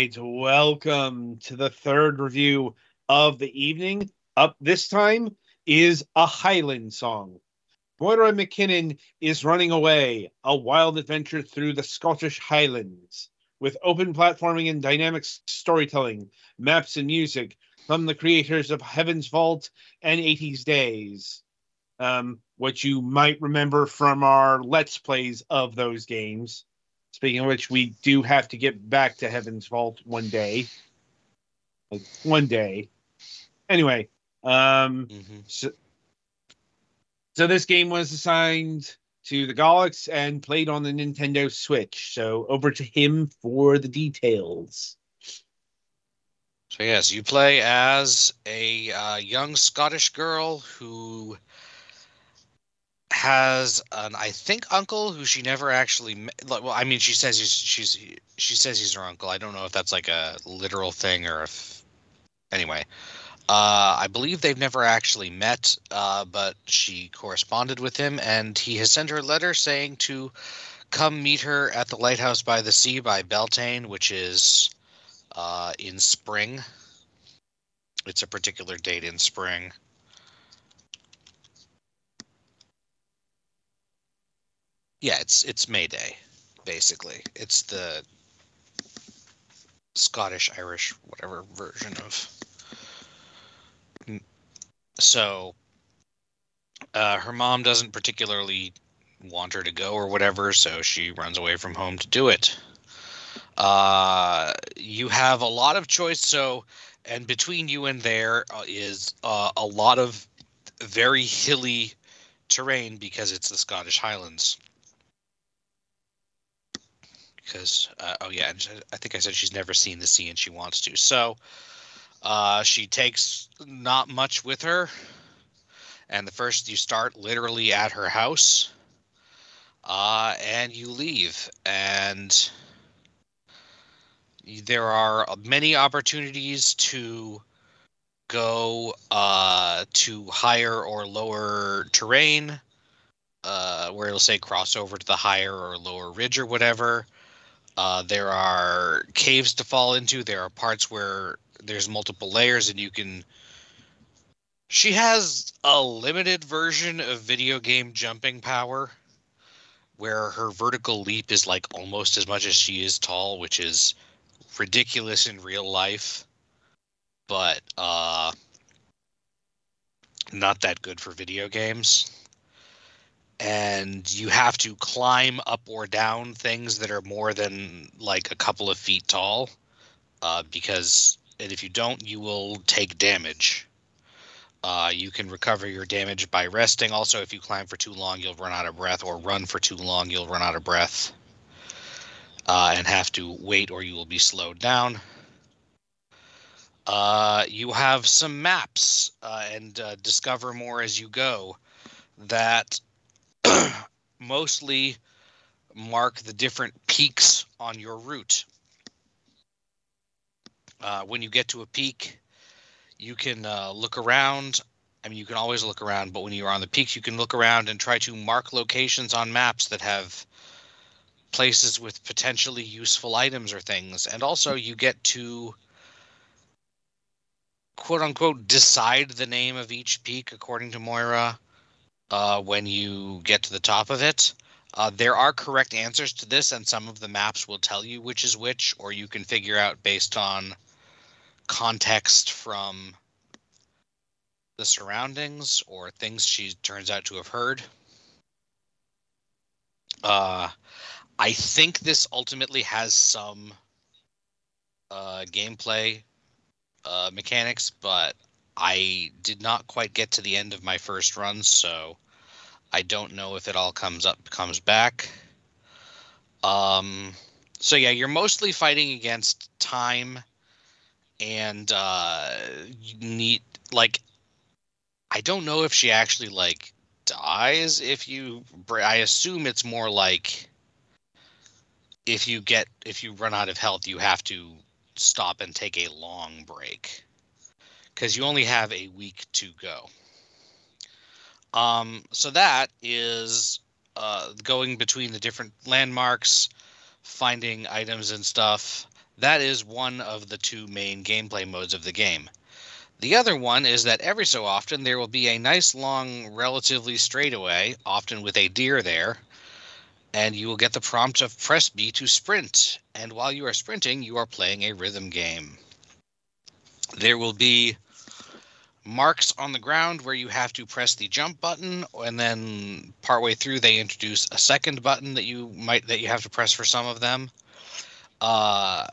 right, welcome to the third review of the evening. Up this time is a Highland song. Moira McKinnon is running away, a wild adventure through the Scottish Highlands, with open platforming and dynamic storytelling, maps and music from the creators of Heaven's Vault and 80s Days. What you might remember from our Let's Plays of those games. Speaking of which, we do have to get back to Heaven's Vault one day. Like, one day. Anyway, so, this game was assigned to the Galax and played on the Nintendo Switch. So over to him for the details. So yes, you play as a young Scottish girl who has an, I think, uncle who she never actually met. Well, I mean, she says she says he's her uncle. I don't know if that's like a literal thing or if. Anyway, I believe they've never actually met, but she corresponded with him, and he has sent her a letter saying to come meet her at the lighthouse by the sea by Beltane, which is in spring. It's a particular date in spring. Yeah, it's May Day, basically. It's the Scottish, Irish, whatever version of. So, her mom doesn't particularly want her to go or whatever, so she runs away from home to do it. You have a lot of choice, and between you and there is a lot of very hilly terrain because it's the Scottish Highlands. Because I think I said she's never seen the sea and she wants to. So she takes not much with her, and the first you start literally at her house, and you leave, and there are many opportunities to go to higher or lower terrain, where it'll say cross over to the higher or lower ridge or whatever. There are caves to fall into. There are parts where there's multiple layers and you can... She has a limited version of video game jumping power where her vertical leap is like almost as much as she is tall, which is ridiculous in real life, but not that good for video games. And you have to climb up or down things that are more than like a couple of feet tall, because if you don't, you will take damage. You can recover your damage by resting. Also, if you climb for too long, you'll run out of breath, or run for too long, you'll run out of breath, and have to wait or you will be slowed down. You have some maps, and discover more as you go that mostly mark the different peaks on your route. When you get to a peak, you can look around. I mean, you can always look around, but when you're on the peaks, you can look around and try to mark locations on maps that have places with potentially useful items or things. And also, you get to, quote-unquote, decide the name of each peak, according to Moira, when you get to the top of it. There are correct answers to this, and some of the maps will tell you which is which, or you can figure out based on context from the surroundings or things she turns out to have heard. I think this ultimately has some gameplay mechanics, but I did not quite get to the end of my first run, so I don't know if it all comes back. So yeah, you're mostly fighting against time, and you need, like, I don't know if she actually like dies if you... I assume it's more like if you run out of health, you have to stop and take a long break, because you only have a week to go. So that is going between the different landmarks, finding items and stuff. That is one of the two main gameplay modes of the game. The other one is that every so often there will be a nice long, relatively straightaway, often with a deer there, and you will get the prompt of press B to sprint. And while you are sprinting, you are playing a rhythm game. There will be marks on the ground where you have to press the jump button, and then partway through they introduce a second button that you have to press for some of them. Uh,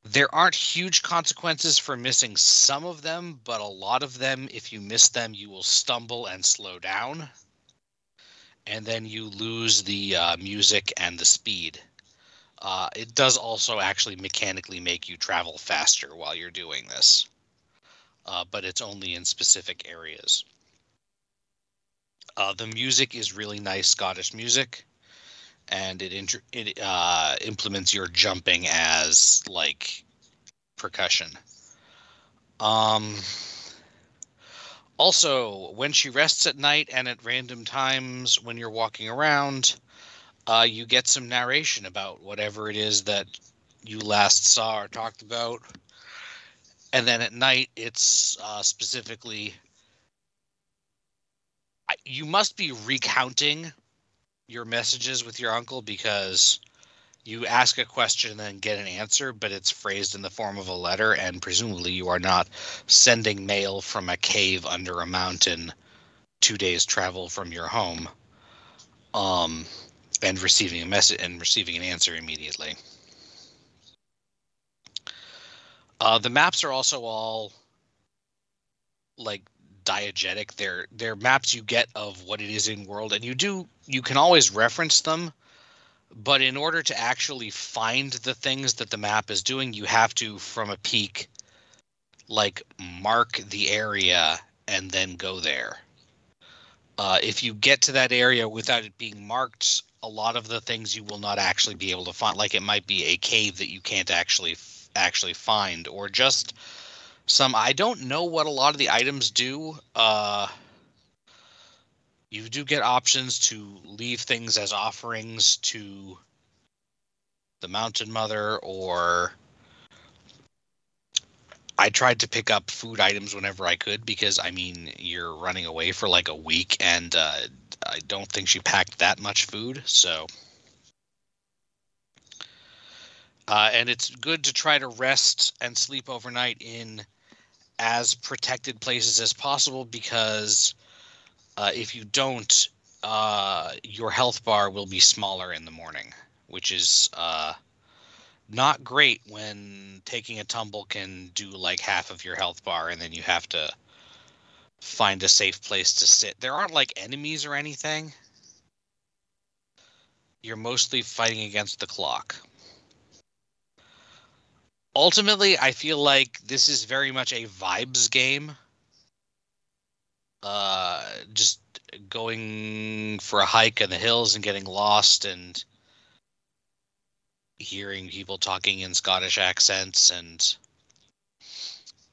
there aren't huge consequences for missing some of them, but a lot of them, if you miss them, you will stumble and slow down, and then you lose the music and the speed. It does also actually mechanically make you travel faster while you're doing this, but it's only in specific areas. The music is really nice Scottish music, and it implements your jumping as like percussion. Also, when she rests at night and at random times when you're walking around, you get some narration about whatever it is that you last saw or talked about. And then at night, it's specifically, you must be recounting your messages with your uncle, because you ask a question and then get an answer, but it's phrased in the form of a letter, and presumably you are not sending mail from a cave under a mountain 2 days travel from your home, and receiving a message and receiving an answer immediately. The maps are also all like diegetic. They're maps you get of what it is in world, and you can always reference them, but in order to actually find the things that the map is doing, you have to, from a peak, like mark the area and then go there. If you get to that area without it being marked, a lot of the things you will not actually be able to find. Like it might be a cave that you can't actually find, or just some. I don't know what a lot of the items do. You do get options to leave things as offerings to the Mountain Mother, or I tried to pick up food items whenever I could, because I mean you're running away for like a week, and I don't think she packed that much food, so and it's good to try to rest and sleep overnight in as protected places as possible, because if you don't, your health bar will be smaller in the morning, which is not great when taking a tumble can do like half of your health bar, and then you have to find a safe place to sit. There aren't like enemies or anything. You're mostly fighting against the clock. Ultimately, I feel like this is very much a vibes game. Just going for a hike in the hills and getting lost and hearing people talking in Scottish accents and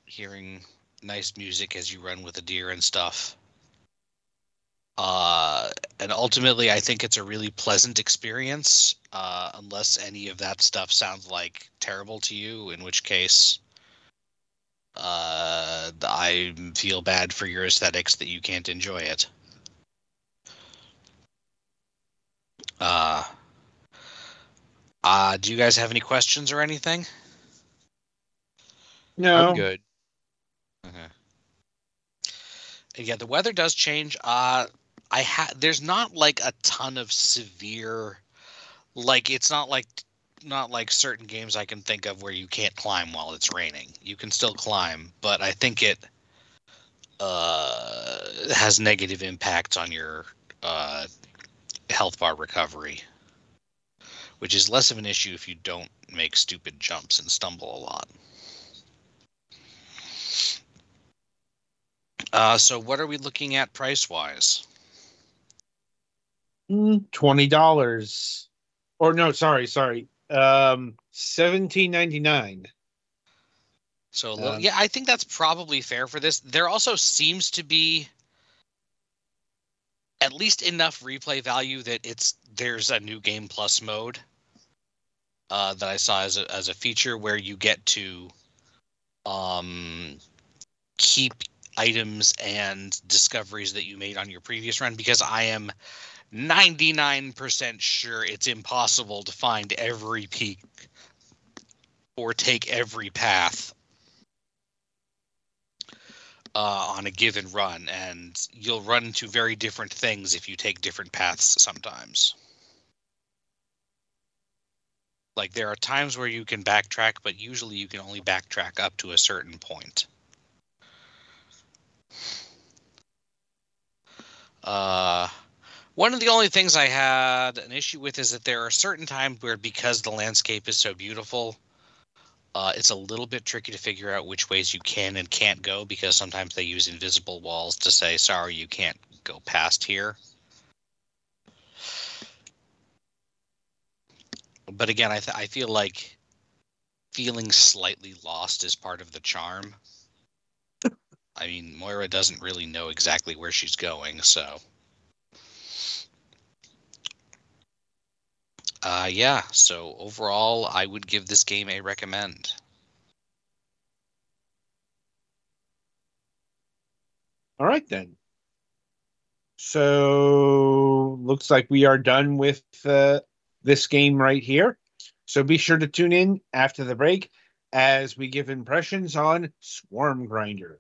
hearing nice music as you run with a deer and stuff. And ultimately, I think it's a really pleasant experience, unless any of that stuff sounds like terrible to you, in which case I feel bad for your aesthetics that you can't enjoy it. Do you guys have any questions or anything? No. I'm good. Yeah, the weather does change. There's not like a ton of severe, like it's not like certain games I can think of where you can't climb while it's raining. You can still climb, but I think it has negative impacts on your health bar recovery, which is less of an issue if you don't make stupid jumps and stumble a lot. So what are we looking at price-wise? $20. Or no, sorry. $17.99. So yeah, I think that's probably fair for this. There also seems to be at least enough replay value that there's a new game plus mode. that I saw as a feature where you get to keep items and discoveries that you made on your previous run, because I am 99% sure it's impossible to find every peak or take every path on a given run, and you'll run into very different things if you take different paths sometimes. Like, there are times where you can backtrack, but usually you can only backtrack up to a certain point. One of the only things I had an issue with is that there are certain times where, because the landscape is so beautiful, it's a little bit tricky to figure out which ways you can and can't go, because sometimes they use invisible walls to say, sorry, you can't go past here. But again, I feel like feeling slightly lost is part of the charm. I mean, Moira doesn't really know exactly where she's going, so... yeah, so overall, I would give this game a recommend. All right, then. So looks like we are done with this game right here. So be sure to tune in after the break as we give impressions on Swarm Grinder.